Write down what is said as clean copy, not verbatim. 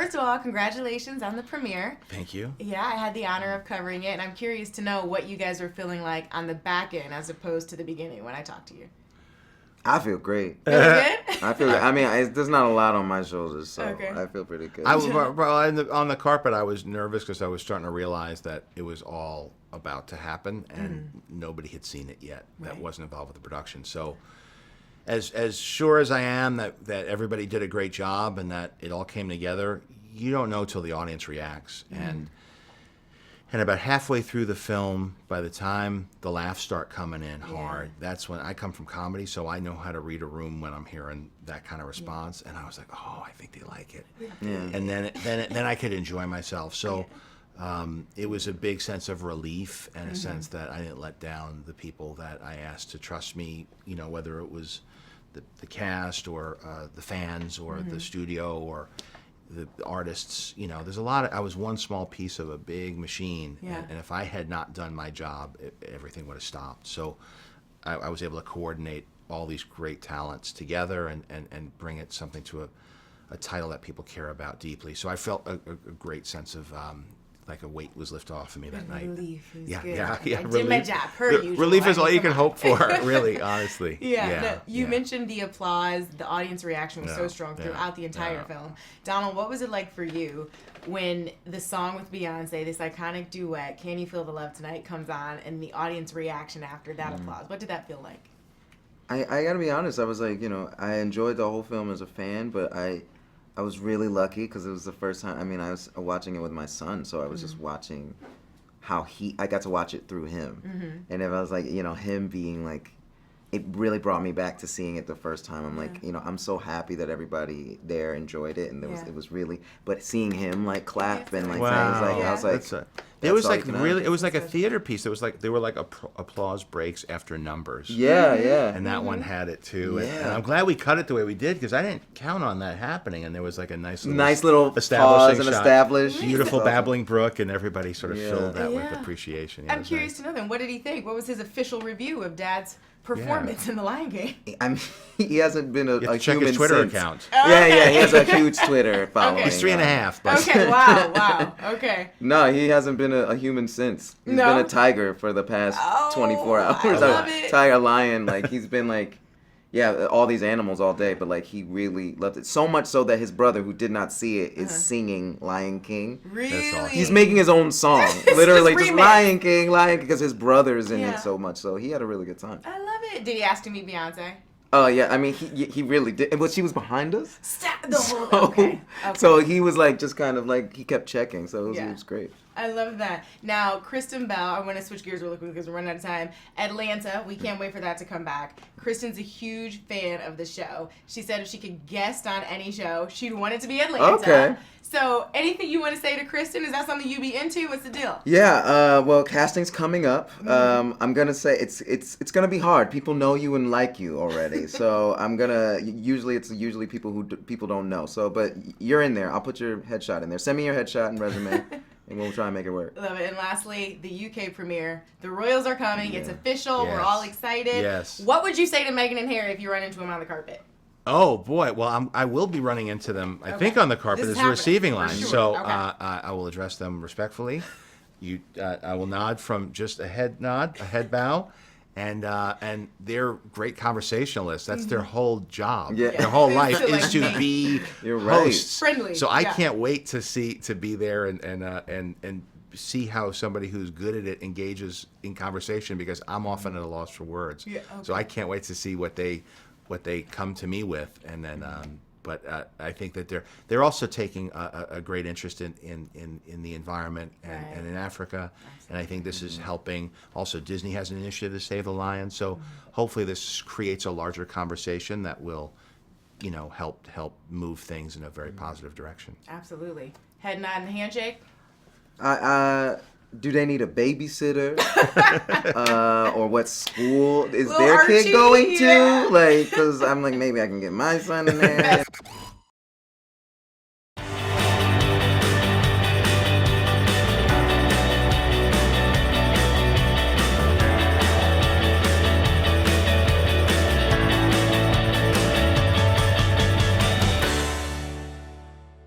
first of all, congratulations on the premiere. Thank you. Yeah, I had the honor of covering it, and I'm curious to know what you guys are feeling like on the back end as opposed to the beginning when I talked to you. I feel great. Feel good? I feel. I mean, there's not a lot on my shoulders, so Okay. I feel pretty good. On the carpet, I was nervous because I was starting to realize that it was all about to happen, and nobody had seen it yet that Right. wasn't involved with the production. So, as sure as I am that everybody did a great job and that it all came together, you don't know till the audience reacts. And about halfway through the film, by the time the laughs start coming in hard, that's when I come from comedy, so I know how to read a room when I'm hearing that kind of response. And I was like, oh, I think they like it. Yeah. And then I could enjoy myself. So it was a big sense of relief and a sense that I didn't let down the people that I asked to trust me, you know, whether it was the cast or the fans or the studio or the artists. You know, there's a lot of, I was one small piece of a big machine, and if I had not done my job, everything would have stopped. So I was able to coordinate all these great talents together and bring it something to a title that people care about deeply. So I felt a great sense of like a weight was lifted off of me that night. Relief is Yeah, good. yeah. I did my job, per usual. Relief is I all mean, you can come on. hope for, really, honestly. You mentioned the applause. The audience reaction was so strong throughout the entire film. Donald, what was it like for you when the song with Beyonce, this iconic duet, Can You Feel the Love Tonight, comes on, and the audience reaction after that applause? What did that feel like? I gotta be honest. I was like, you know, I enjoyed the whole film as a fan, but I was really lucky because it was the first time. I mean, I was watching it with my son, so I was just watching how I got to watch it through him. And if I was like, you know, him being like, it really brought me back to seeing it the first time. I'm like, you know, I'm so happy that everybody there enjoyed it, and it was really. But seeing him like clap and like wow. things, like I was like, it was like all you can really, ask. it was like a theater piece. It was like they were like applause breaks after numbers. Yeah, yeah. And that one had it too. And Yeah. I'm glad we cut it the way we did because I didn't count on that happening. And there was like a nice little establishing pause and shot. establish. Beautiful Awesome. babbling brook, and everybody sort of filled that with Yeah. appreciation. Yeah, it I'm was curious nice. to know then, what did he think? What was his official review of Dad's performance in The Lion King? I mean, he hasn't been You have a to check human his Twitter since. account. Yeah, he has a huge Twitter following. He's 3.5. But Okay, wow, okay. No, he hasn't been a human since. He's No? been a tiger for the past 24 hours. I love it. Tiger, lion, like he's been like, yeah, all these animals all day, but like he really loved it. So much so that his brother, who did not see it, is singing Lion King. Really? awesome. He's making his own song, It's literally just just remix. Lion King, because his brother's in Yeah. it so much. So he had a really good time. I love it. Did he ask to meet Beyonce? Oh yeah, I mean he really did. But she was behind us. Stop the whole. So, Okay. so he was like just kind of like he kept checking. So it Yeah. was great. I love that. Now, Kristen Bell, I want to switch gears real quick because we're running out of time. Atlanta, we can't wait for that to come back. Kristen's a huge fan of the show. She said if she could guest on any show, she'd want it to be Atlanta. Okay. So, anything you want to say to Kristen? Is that something you'd be into? What's the deal? Yeah, well, casting's coming up. I'm gonna say it's gonna be hard. People know you and like you already, so I'm gonna. Usually people who people don't know. So, but you're in there. I'll put your headshot in there. Send me your headshot and resume, and we'll try and make it work. Love it. And lastly, the UK premiere. The Royals are coming. It's official. Yes. We're all excited. Yes. What would you say to Meghan and Harry if you run into them on the carpet? Oh boy! Well, I will be running into them. I think on the carpet This is as a receiving happening, line, for sure. so Okay. I will address them respectfully. I will nod from just a head nod, a head bow, and they're great conversationalists. That's their whole job. Yeah. Their whole life To, like, is to make- be You're right. hosts. Friendly, So I yeah. can't wait to be there and see how somebody who's good at it engages in conversation because I'm often at a loss for words. Yeah, So I can't wait to see what they come to me with, and then. But I think that they're also taking a great interest in the environment and in Africa, and I think this is helping. Also, Disney has an initiative to save the lion, so hopefully this creates a larger conversation that will, help move things in a very positive direction. Absolutely. Head nod and handshake. Do they need a babysitter? Or what school is Little their Archie, kid going to? yeah. Like, because I'm like, maybe I can get my son in there.